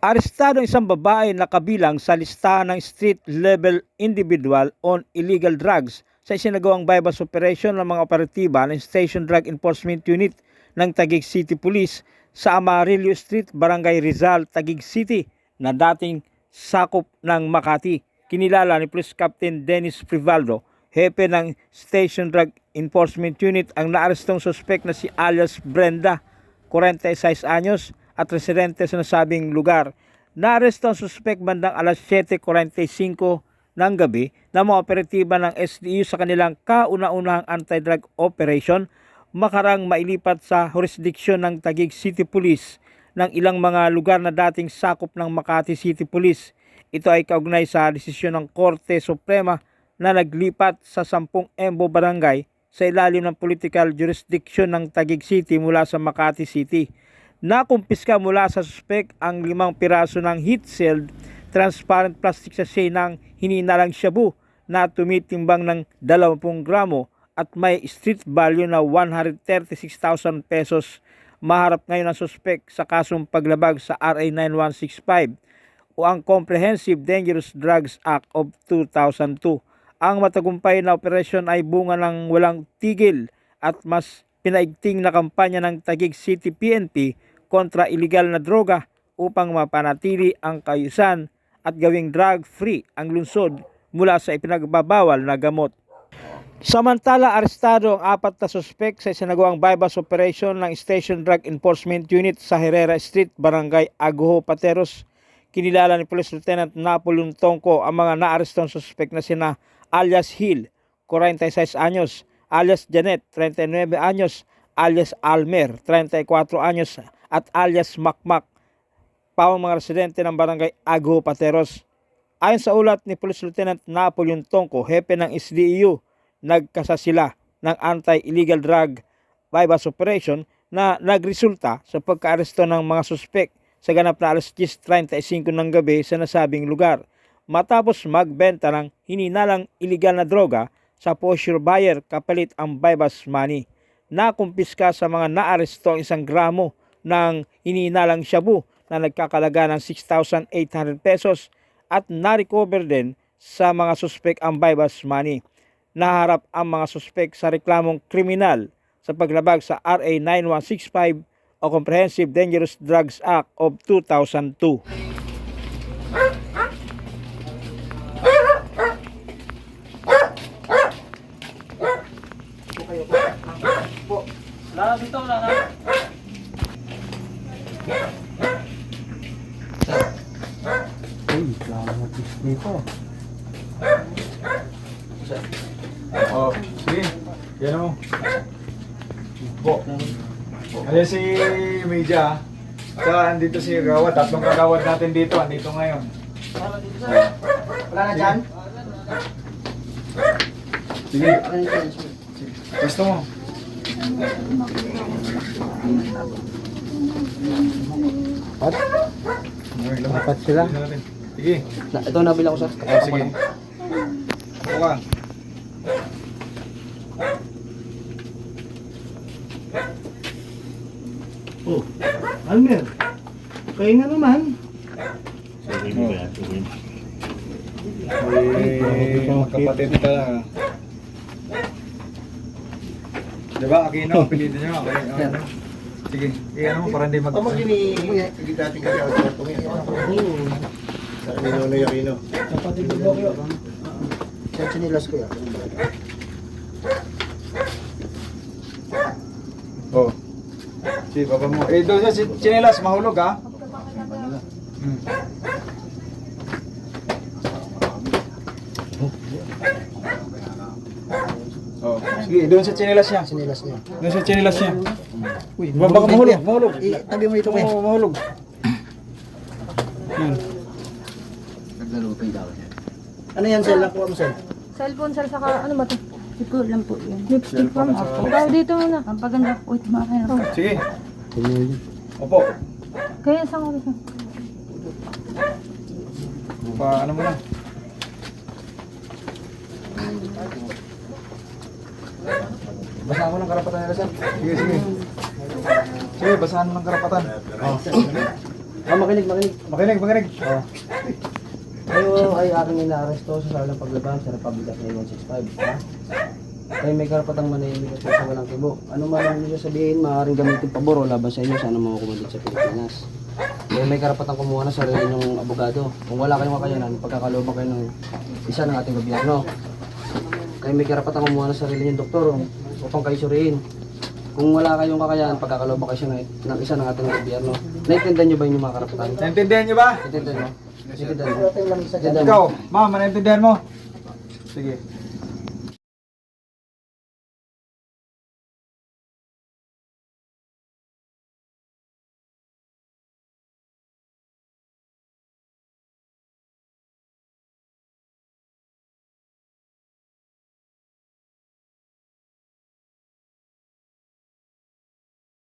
Arestado ang isang babae na kabilang sa listahan ng street-level individual on illegal drugs sa isinagawang bypass operation ng mga operatiba ng Station Drug Enforcement Unit ng Taguig City Police sa Amarillo Street, Barangay Rizal, Taguig City na dating sakop ng Makati. Kinilala ni Police Captain Dennis Frivaldo, hepe ng Station Drug Enforcement Unit, ang naarestong suspek na si alias Brenda, 46 anyos, at residente sa nasabing lugar. Naaresto ang suspek bandang alas 7:45 ng gabi na mga operatiba ng SDU sa kanilang kauna-unahang anti-drug operation makarang mailipat sa jurisdiksyon ng Taguig City Police ng ilang mga lugar na dating sakop ng Makati City Police. Ito ay kaugnay sa desisyon ng Korte Suprema na naglipat sa 10 Embo Barangay sa ilalim ng political jurisdiction ng Taguig City mula sa Makati City. Nakumpiska mula sa suspek ang 5 piraso ng heat-sealed transparent plastic sachet ng hininalang shabu na tumitimbang ng 20 gramo at may street value na 136,000 pesos. Maharap ngayon ang suspek sa kasong paglabag sa RA 9165 o ang Comprehensive Dangerous Drugs Act of 2002. Ang matagumpay na operasyon ay bunga ng walang tigil at mas pinaigting na kampanya ng Taguig City PNP kontra iligal na droga upang mapanatili ang kaayusan at gawing drug-free ang lungsod mula sa ipinagbabawal na gamot. Samantala, arestado ang 4 na suspek sa isinagawang bypass operation ng Station Drug Enforcement Unit sa Herrera Street, Barangay Aguho, Pateros. Kinilala ni Police Lieutenant Napoleon Tongco ang mga naarestong suspek na sina alias Hill, 46 anyos, alias Janet, 39 anyos, alias Almer, 34 anyos, at alias Makmak, pawang mga residente ng Barangay Aguho, Pateros. Ayon sa ulat ni Police Lieutenant Napoleon Tongco, hepe ng SDU, nagkasa sila ng anti-illegal drug bypass operation na nagresulta sa pagkaaresto ng mga suspek sa ganap na alas 10:35 ng gabi sa nasabing lugar matapos magbenta ng hininalang illegal na droga sa posture buyer kapalit ang bypass money. Nakumpiska sa mga naaresto ang 1 gramo ng hininalang shabu na nagkakalaga ng 6,800 pesos at na-recover din sa mga suspek ang bypass money. Naharap ang mga suspek sa reklamong kriminal sa paglabag sa RA 9165 o Comprehensive Dangerous Drugs Act of 2002. Wala dito, wala na. Uy, dramatis dito. Oh, sige. Yan o. Po. Ayan si Media. Saka andito si Gawad. 3 kagawad natin dito. Andito ngayon. Wala na dyan? Sige. Gusto mo? At? Apat sila. Sige. Ito nabila ko, sir. Oh, sige. Ako ka. Oh, Almer, kayo nga naman. Magkapatid ka lang. Diba, Aquino, apelido nyo. Okay, ano? Sige, ano mo para hindi mag... Tama kini dating kaya auto ngayon. Sa Ninoy Aquino. Kapatid ko Blokyo. Sa chinilas ko yan. Oh. Si papa mo. Eh, doon sa chinelas, mahulog ha? Hmm. Oh. Sige, doon sa chinelas niya. Chinilas niya. Doon sa chinelas niya. Uy, baka mahulog, mahulog. Tabi mo ito ko. Oo, mahulog. Hmm. Ano yan, Sel? Nakuha mo, Sel? Cellphone, sir, saka ano ba ito? Ito lang po yun. Lipstick Cellphone lang. at saka- Ikaw dito muna. Ang paganda. Uy, tumakay na. Sige. Opo. Kaya isang oras na. Ano mo na? Basahan mo ng karapatan nila, sir. Sige, sige. Sige, basahan mo ng karapatan. Oh. Makinig. Makinig. Oo. Kayo ay aking inaaresto sa salang paglaban sa Republic Act 9165, ha? Kayo may karapatang manahimik at sa walang kibo. Ano man ang niyo sabihin, maaaring gamitin pabor o laban sa inyo sa anumang kumandit sa Pilipinas. Kayo may karapatang kumuha ng sarili ng abogado. Kung wala kayong kakayanan, pagkakalooban kayo ng isa ng ating gobyerno. Kayo may karapatang kumuha ng sarili ng doktor upang kayo suriin. Kung wala kayong kakayanan, pagkakalooban kayo ng isa ng ating gobyerno. Naintindihan niyo ba yung mga karapatan? Naintindihan niyo ba? Naintindihan mo? Naintindihan mo? Ikaw, ma'am, naintindihan mo? Sige.